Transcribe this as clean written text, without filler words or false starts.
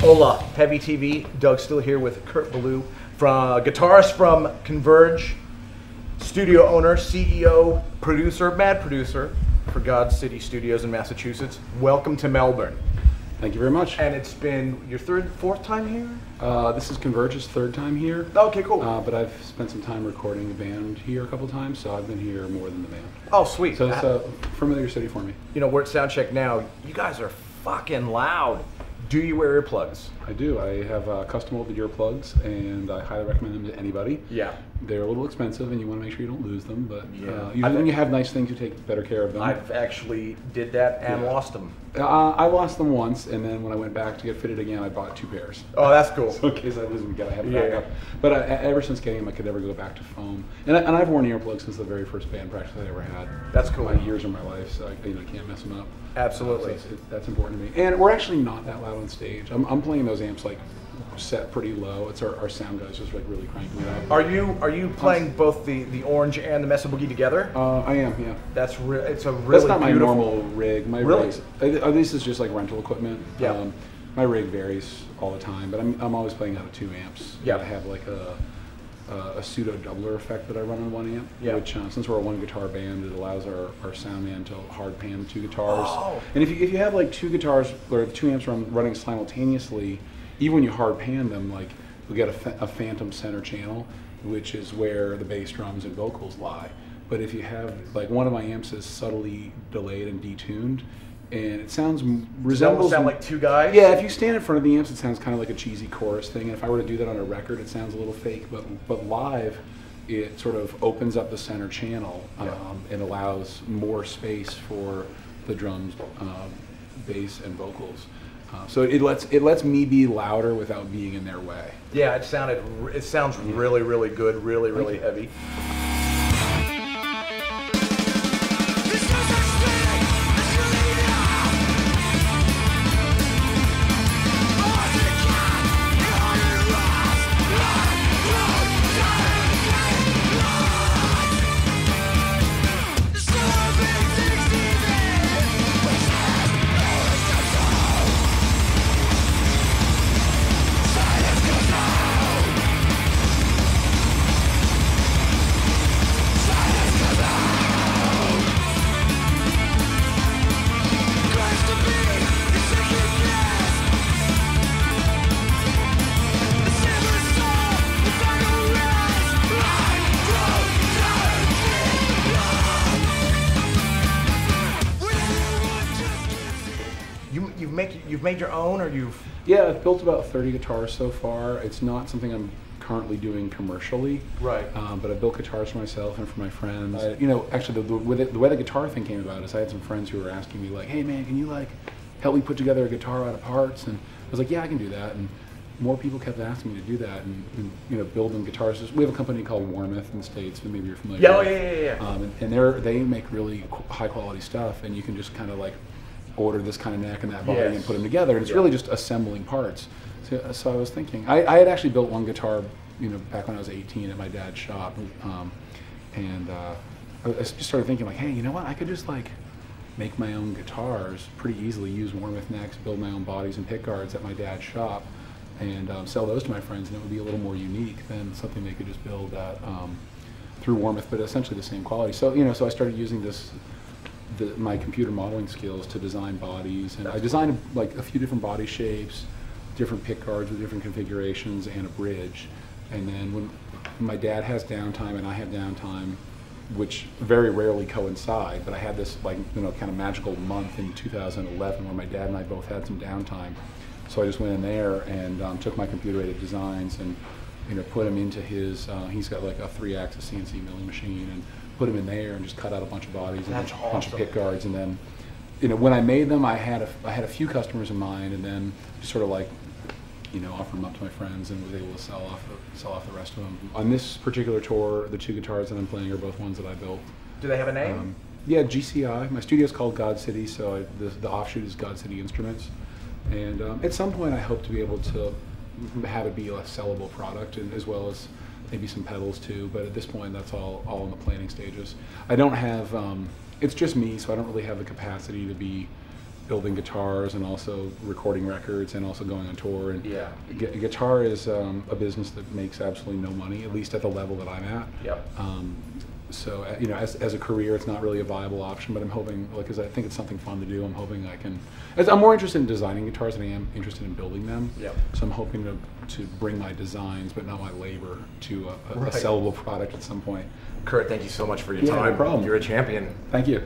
Hola, Heavy TV. Doug Steele here with Kurt Ballou, guitarist from Converge, studio owner, CEO, producer, mad producer for God City Studios in Massachusetts. Welcome to Melbourne. Thank you very much. And it's been your fourth time here? This is Converge's third time here. Okay, cool. But I've spent some time recording the band here a couple times, so I've been here more than the band. Oh, sweet. So it's a familiar city for me. You know, we're at Soundcheck now. You guys are fucking loud. Do you wear earplugs? I do. I have custom molded earplugs, and I highly recommend them to anybody. Yeah. They're a little expensive, and you want to make sure you don't lose them, but yeah. usually when you have nice things, you take better care of them. I've actually did that and lost them. I lost them once, and then when I went back to get fitted again, I bought 2 pairs. Oh, that's cool. So in case I lose them again, I have a backup. But ever since getting them, I could never go back to foam. And I've worn earplugs since the very first band practice I ever had. That's cool. My years of my life, so I can't mess them up. Absolutely. So that's important to me. And we're actually not that loud on stage. I'm playing those amps like set pretty low. It's our sound guys just like really cranking it up. Are you playing both the orange and the Mesa Boogie together? I am, yeah. It's a really That's not my beautiful normal rig. My really? This is just like rental equipment. Yeah. My rig varies all the time, but I'm always playing out of 2 amps. Yeah. I have like a pseudo doubler effect that I run on 1 amp, which since we're a 1 guitar band, it allows our sound man to hard pan 2 guitars. Oh. And if you have like 2 guitars or 2 amps running simultaneously, even when you hard pan them, like you'll get a phantom center channel, which is where the bass drums and vocals lie. But if you have like one of my amps is subtly delayed and detuned, and it sounds resembles sound like 2 guys. Yeah, if you stand in front of the amps, it sounds kind of like a cheesy chorus thing. And if I were to do that on a record, it sounds a little fake. But live, it sort of opens up the center channel and allows more space for the drums, bass, and vocals. So it lets me be louder without being in their way. Yeah, it sounds really, really good, really heavy. You've made your own, or you've? Yeah, I've built about 30 guitars so far. It's not something I'm currently doing commercially. Right. But I built guitars for myself and for my friends. You know, actually, the way the guitar thing came about is I had some friends who were asking me like, "Hey man, can you like help me put together a guitar out of parts?" And I was like, "Yeah, I can do that." And more people kept asking me to do that and you know, build them guitars. We have a company called Warmouth in the States, that maybe you're familiar with. Yeah. And they make really high quality stuff, and you can just kind of like order this kind of neck and that body and put them together, and it's really just assembling parts. So I was thinking, I had actually built 1 guitar, you know, back when I was 18 at my dad's shop, and I just started thinking like, hey, you know what, I could just like make my own guitars pretty easily, use Warmouth necks, build my own bodies and pick guards at my dad's shop, and sell those to my friends, and it would be a little more unique than something they could just build at, through Warmouth, but essentially the same quality. So you know, so I started using my computer modeling skills to design bodies, and I designed like a few different body shapes, different pick guards with different configurations, and a bridge. And then when my dad has downtime and I have downtime, which very rarely coincide, but I had this like, you know, kind of magical month in 2011 where my dad and I both had some downtime. So I just went in there and took my computer-aided designs and, you know, put them into his, he's got like a 3-axis CNC milling machine, and put them in there and just cut out a bunch of bodies and a bunch of pick guards. And then, you know, when I made them, I had a few customers in mind, and then just sort of like, you know, offered them up to my friends and was able to sell off the rest of them. On this particular tour, the 2 guitars that I'm playing are both ones that I built. Do they have a name? Yeah, GCI. My studio is called God City, so the offshoot is God City Instruments. And at some point, I hope to be able to have it be a sellable product, and as well as maybe some pedals too. But at this point, that's all in the planning stages. I don't have. It's just me, so I don't really have the capacity to be building guitars and also recording records and also going on tour. And Yeah. Guitar is a business that makes absolutely no money, at least at the level that I'm at. Yep. So you know, as a career, it's not really a viable option. But I'm hoping, like, because I think it's something fun to do. I'm hoping I can. I'm more interested in designing guitars than I am interested in building them. Yep. So I'm hoping to bring my designs, but not my labor, to a Right. sellable product at some point. Kurt, thank you so much for your Yeah, time. no problem. You're a champion. Thank you.